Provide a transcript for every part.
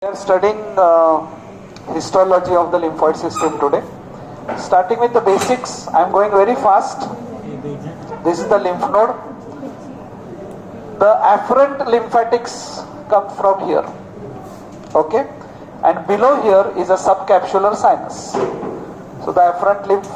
We are studying histology of the lymphoid system today. Starting with the basics, I am going very fast. This is the lymph node. The afferent lymphatics come from here. Okay? And below here is a subcapsular sinus. So the afferent lymph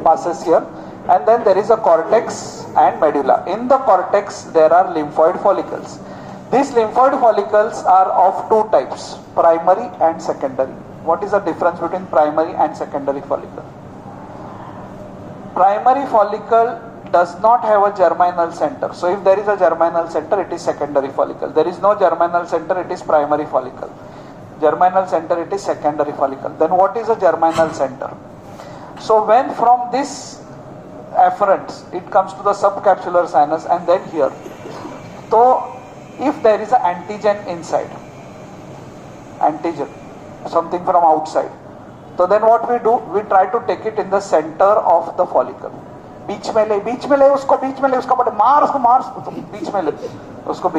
passes here. And then there is a cortex and medulla. In the cortex, there are lymphoid follicles. These lymphoid follicles are of two types, primary and secondary. What is the difference between primary and secondary follicle? Primary follicle does not have a germinal center. So if there is a germinal center, it is secondary follicle. There is no germinal center, it is primary follicle. Germinal center, it is secondary follicle. Then what is a germinal center? So when from this afferents, it comes to the subcapsular sinus and then here. So if there is an antigen inside, something from outside, so then what we do, we try to take it in the center of the follicle. बीच में ले उसको बड़े मार उसको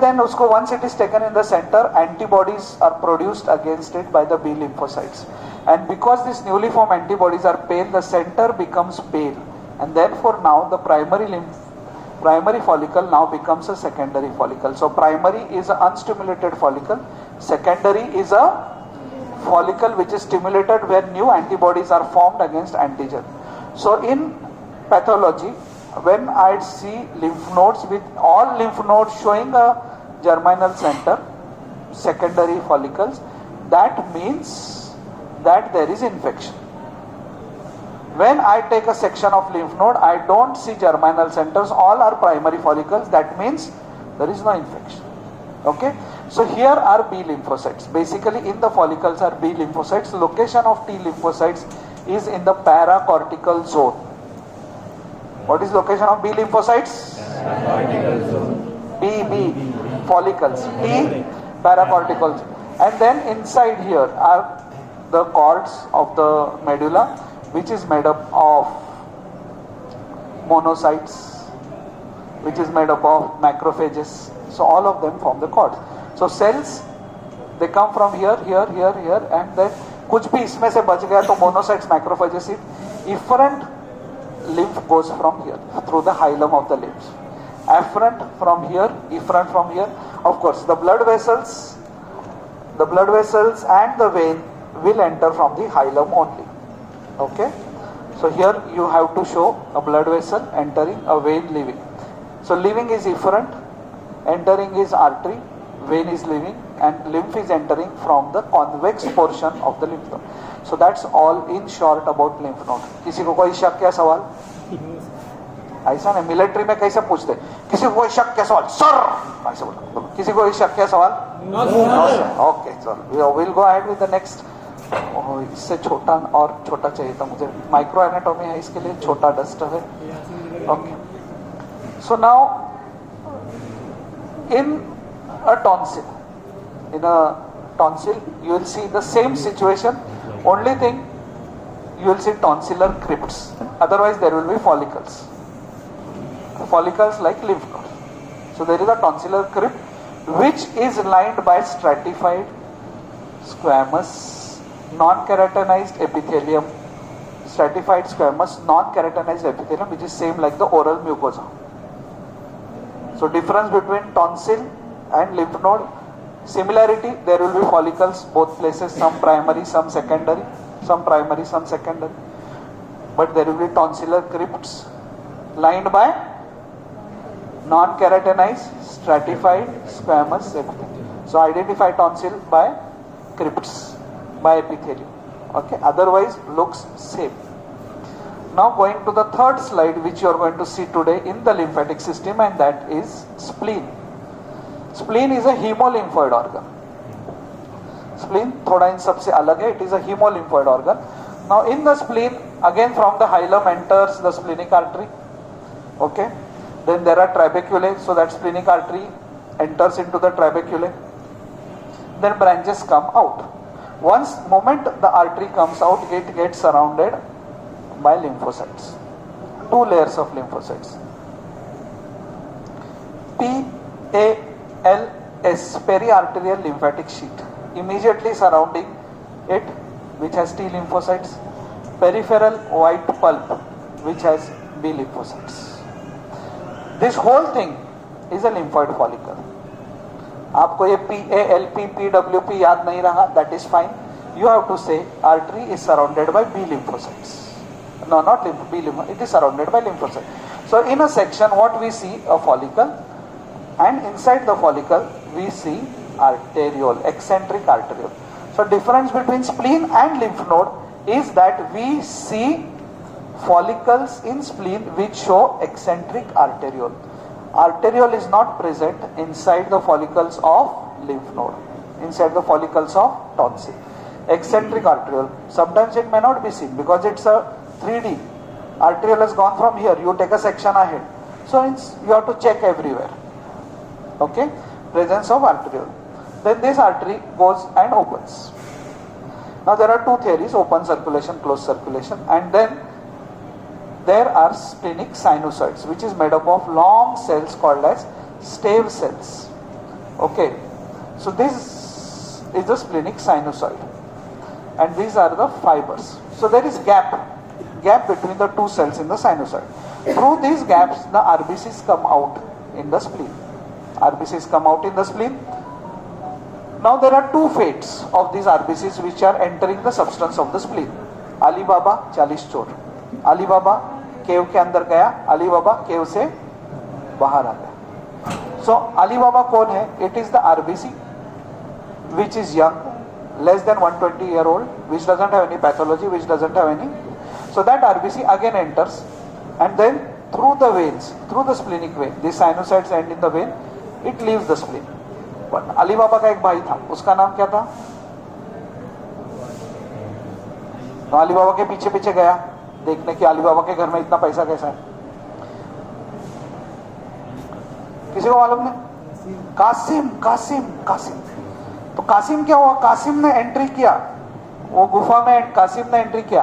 then उसको once it is taken in the center, antibodies are produced against it by the B lymphocytes, and because these newly formed antibodies are pale, the center becomes pale, and therefore now the primary follicle now becomes a secondary follicle. So primary is an unstimulated follicle, secondary is a follicle which is stimulated where new antibodies are formed against antigen. So in pathology, when I see lymph nodes with all lymph nodes showing a germinal center, secondary follicles, that means that there is infection. When I take a section of lymph node, I don't see germinal centers, all are primary follicles, that means there is no infection. Okay? So here are B lymphocytes. Basically in the follicles are B lymphocytes. Location of T lymphocytes is in the paracortical zone. What is location of B lymphocytes? Paracortical zone. B follicles. T paracortical zone. And then inside here are the cords of the medulla, which is made up of monocytes, which is made up of macrophages. So all of them form the cords. So cells, they come from here, and then कुछ भी इसमें से बच गया तो monocytes, macrophages, efferent lymph goes from here through the hilum of the limbs. Afferent from here, efferent from here. Of course, the blood vessels and the vein will enter from the hilum only. Okay, so here you have to show a blood vessel entering, a vein leaving. So leaving is efferent, entering is artery, vein is leaving, and lymph is entering from the convex portion of the lymph node. So that's all in short about lymph node. किसी को कोई शक या सवाल? ऐसा नहीं, military में कैसे पूछते? किसी को कोई शक या सवाल? सर ऐसे बोलो. किसी को कोई शक या सवाल? No sir. Okay, so we'll go ahead with the next. इससे छोटा और छोटा चाहिए था मुझे. माइक्रो एनाटॉमी है, इसके लिए छोटा डस्ट है. Okay, so now in a tonsil you will see the same situation, only thing you will see tonsillar crypts, otherwise there will be follicles like lymph nodes. So there is a tonsillar crypt which is lined by stratified squamous non-keratinized epithelium, stratified squamous non-keratinized epithelium, which is same like the oral mucosa. So difference between tonsil and lymph node, similarity, there will be follicles both places, some primary, some secondary, but there will be tonsillar crypts lined by non-keratinized stratified squamous epithelium. So identify tonsil by crypts, by epithelium. Okay, otherwise looks same. Now going to the third slide which you are going to see today in the lymphatic system, and that is spleen. Spleen is a hemolymphoid organ. Spleen thoda in सबसे अलग है, it is a hemolymphoid organ. Now in the spleen, again from the hilum enters the splenic artery. Okay, then there are trabeculae, so that splenic artery enters into the trabeculae. Then branches come out. Once moment the artery comes out, it gets surrounded by lymphocytes. Two layers of lymphocytes. PALS periarterial lymphatic sheath immediately surrounding it, which has T lymphocytes, peripheral white pulp which has B lymphocytes. This whole thing is a lymphoid follicle. आपको ये PALP, PWP याद नहीं रहा, that is fine. You have to say artery is surrounded by B lymphocytes. No, not B lymphocytes. It is surrounded by lymphocytes. So in a section, what we see a follicle, and inside the follicle we see arteriole, eccentric arteriole. So difference between spleen and lymph node is that we see follicles in spleen which show eccentric arteriole. Arteriole is not present inside the follicles of lymph node, inside the follicles of tonsil. Eccentric arteriole, sometimes it may not be seen because it's a 3D. Arteriole has gone from here, you take a section ahead. So you have to check everywhere. Okay, presence of arteriole. Then this artery goes and opens. Now there are two theories, open circulation, closed circulation, and then there are splenic sinusoids, which is made up of long cells called as stave cells. Okay, so this is the splenic sinusoid, and these are the fibers. So there is gap between the two cells in the sinusoid. Through these gaps, the RBCs come out in the spleen. RBCs come out in the spleen. Now there are two fates of these RBCs which are entering the substance of the spleen. Ali Baba, 40 चोर. Ali Baba केव के अंदर गया, अली बाबा केव से बाहर आ गया. So Ali Baba कौन है? It is the RBC which is young, less than 120-year-old, which doesn't have any pathology, which doesn't have any. So that RBC again enters, and then through the veins, through the splenic vein, these sinusoids end in the vein, it leaves the spleen. But Ali Baba का एक भाई था, उसका नाम क्या था? तो अली बाबा के पीछे पीछे गया देखने कि अली बाबा के घर में इतना पैसा कैसा है. किसी को मालूम नहीं? कासिम कासिम कासिम. तो कासिम क्या हुआ? कासिम ने एंट्री किया, वो गुफा में कासिम ने एंट्री किया,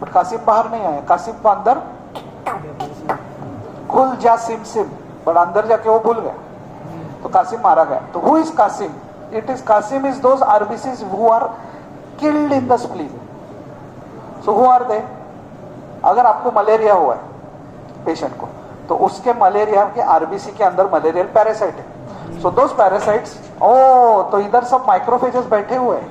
बट कासिम बाहर नहीं आया. कासिम को अंदर खुल जा सिम सिम, बट अंदर जाके वो भूल गया, तो कासिम मारा गया. तो who is Kasim? It is Kasim is those RBCs who are killed in the spleen. So who are they? अगर आपको मलेरिया हुआ है पेशेंट को, तो उसके मलेरिया के आरबीसी के अंदर मलेरियल पैरासाइट है. सो दोस पैरासाइट्स, तो इधर सब माइक्रोफेजेस बैठे हुए हैं.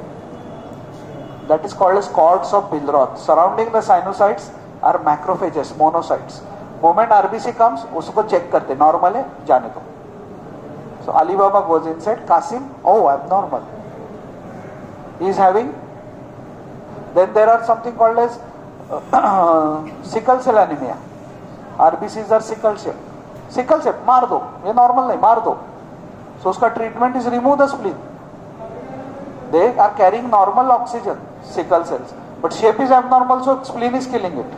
That is called as cords of Billroth. Surrounding the sinusoids are macrophages, monocytes. Moment RBC comes, उसको चेक करते, नॉर्मल है, जाने दो. So Ali Baba goes inside. Kasim, abnormal, he is having. Then there are something called as sickle cell anemia. RBCs are sickle cell. Sickle cell, मार दो, ये normal नहीं, मार दो. So उसका treatment is remove the spleen. They are carrying normal oxygen, sickle cells, but shape is abnormal, so spleen is killing it.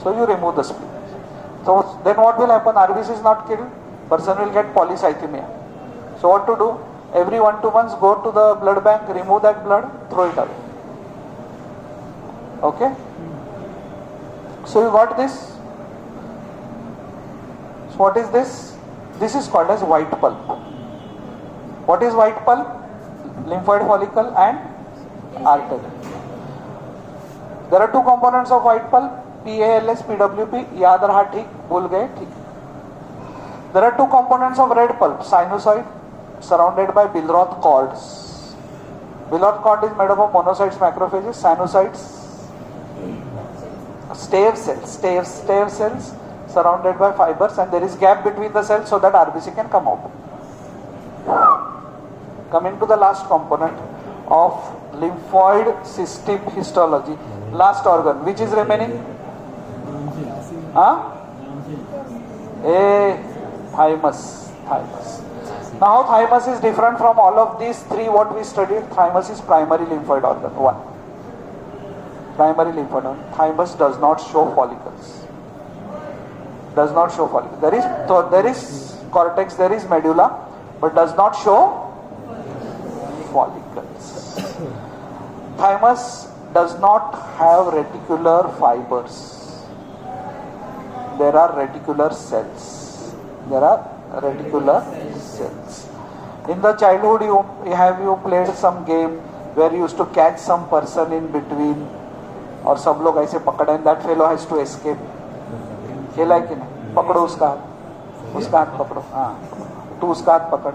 So you remove the spleen. So then what will happen? RBC is not killed, person will get polycythemia. So what to do? Every 1-2 months go to the blood bank, remove that blood, throw it away. Okay? So you got this. So what is this? This is called as white pulp. What is white pulp? Lymphoid follicle and artery. There are two components of white pulp, PALS, PWP. याद रहा? ठीक, भूल गए? ठीक. There are two components of red pulp, sinusoid surrounded by Billroth cords. Billroth cord is made up of monocytes, macrophages, sinusoids, stave cells surrounded by fibers, and there is gap between the cells so that RBC can come out. Coming to the last component of lymphoid system histology, last organ, which is remaining? Thymus. Now how thymus is different from all of these three what we studied? Thymus is primary lymphoid organ. One. Primary lymphoid organ. Thymus does not show follicles. There is cortex, there is medulla, but does not show follicles. Thymus does not have reticular fibers. There are reticular cells. In the childhood, you played some game where you used to catch some person in between, और सब लोग ऐसे पकड़े and that fellow has to escape. खेला है कि नहीं? पकड़ो उसका हाथ पकड़ो, हाँ, तू उसका हाथ पकड़,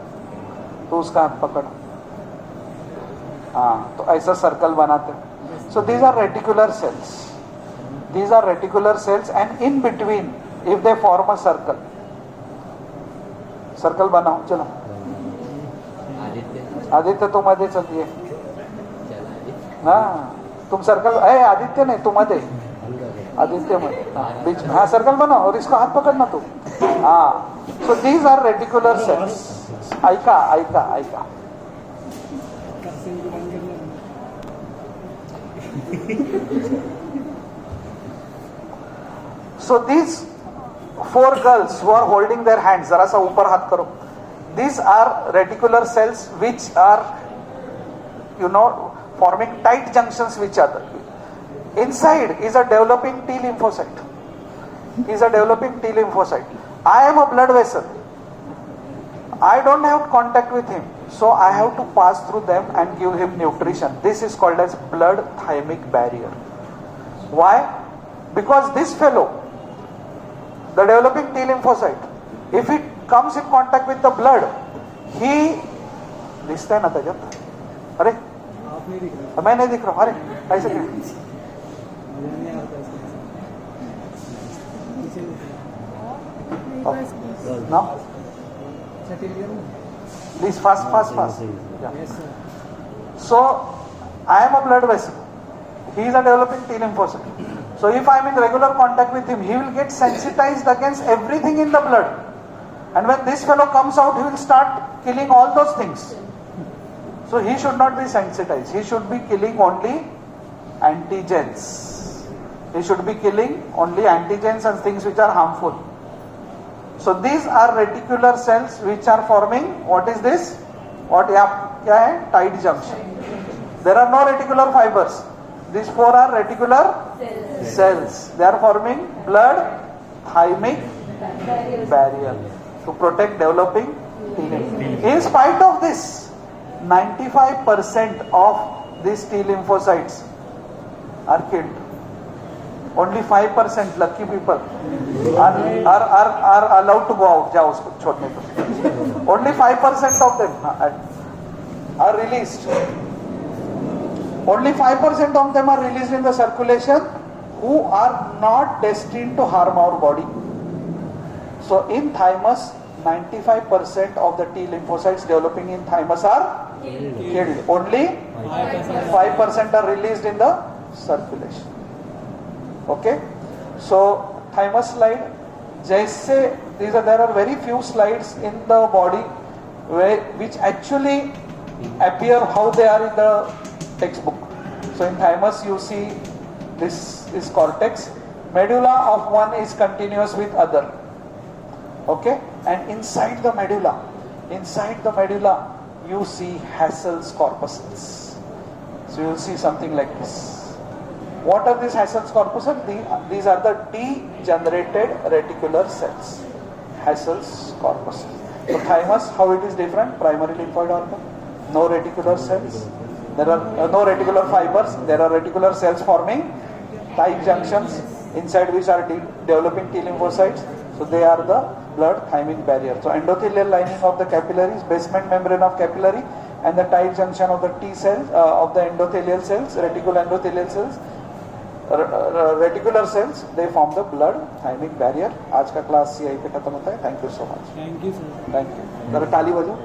तू उसका हाथ पकड़, हाँ, तो ऐसा सर्कल बनाते हैं. So these are reticular cells. These are reticular cells, and in between, if they form a circle बनाओ. चलो आदित्य तुम मध्ये चलिए. हाँ, तुम सर्कल, आदित्य नहीं, तुम मध्ये, आदित्य मध्ये, बीच में, हाँ, सर्कल बनाओ और इसको हाथ पकड़ना तू. हाँ, so these are reticular cells. ऐका. So these 4 girls who are holding their hands, जरा सा ऊपर हाथ करो. These are reticular cells which are, forming tight junctions with each other. Inside is a developing T lymphocyte. I am a blood vessel. I don't have contact with him, so I have to pass through them and give him nutrition. This is called as blood thymic barrier. Why? Because this fellow, the developing T lymphocyte, if it comes in contact with the blood, he, दिखता है ना तजब? अरे मैं नहीं दिख रहा हूँ. अरे ऐसे क्या? Now, please fast. Yeah. So I am a blood vessel. He is a developing T lymphocyte. So if I am in regular contact with him, he will get sensitized against everything in the blood. And when this fellow comes out, he will start killing all those things. So he should not be sensitized. He should be killing only antigens. He should be killing only antigens and things which are harmful. So these are reticular cells which are forming, what is this? What kya hai? Tight junction. There are no reticular fibers. These 4 are reticular cells. They are forming blood thymic barrier to protect developing T lymphocytes. In spite of this, 95% of these T lymphocytes are killed. Only 5% lucky people are allowed to go out. जाओ उसको छोड़ने को. Only 5% of them are released. Only 5% of them are released in the circulation who are not destined to harm our body. So in thymus, 95% of the T lymphocytes developing in thymus are killed. Only 5% are released in the circulation. Okay, so thymus slide. Jaise there are very few slides in the body which actually appear how they are in the textbook. So in thymus you see this is cortex. Medulla of one is continuous with other. Okay, and inside the medulla you see Hassel's corpuscles. So you will see something like this. What are these Hassel's corpuscles? These are the degenerated reticular cells. Hassel's corpuscles. So thymus, how it is different? Primary lymphoid organ. No reticular cells. There are no reticular fibers. There are reticular cells forming tight junctions inside which are developing T lymphocytes. So they are the blood thymic barrier. So endothelial lining of the capillaries, basement membrane of capillary, and the tight junction of the T cells of the endothelial cells, reticular endothelial cells, reticular cells, they form the blood thymic barrier. आज का class यहीं पे खत्म होता है. Thank you so much. Thank you, sir. Thank you. जरा ताली बजाओ.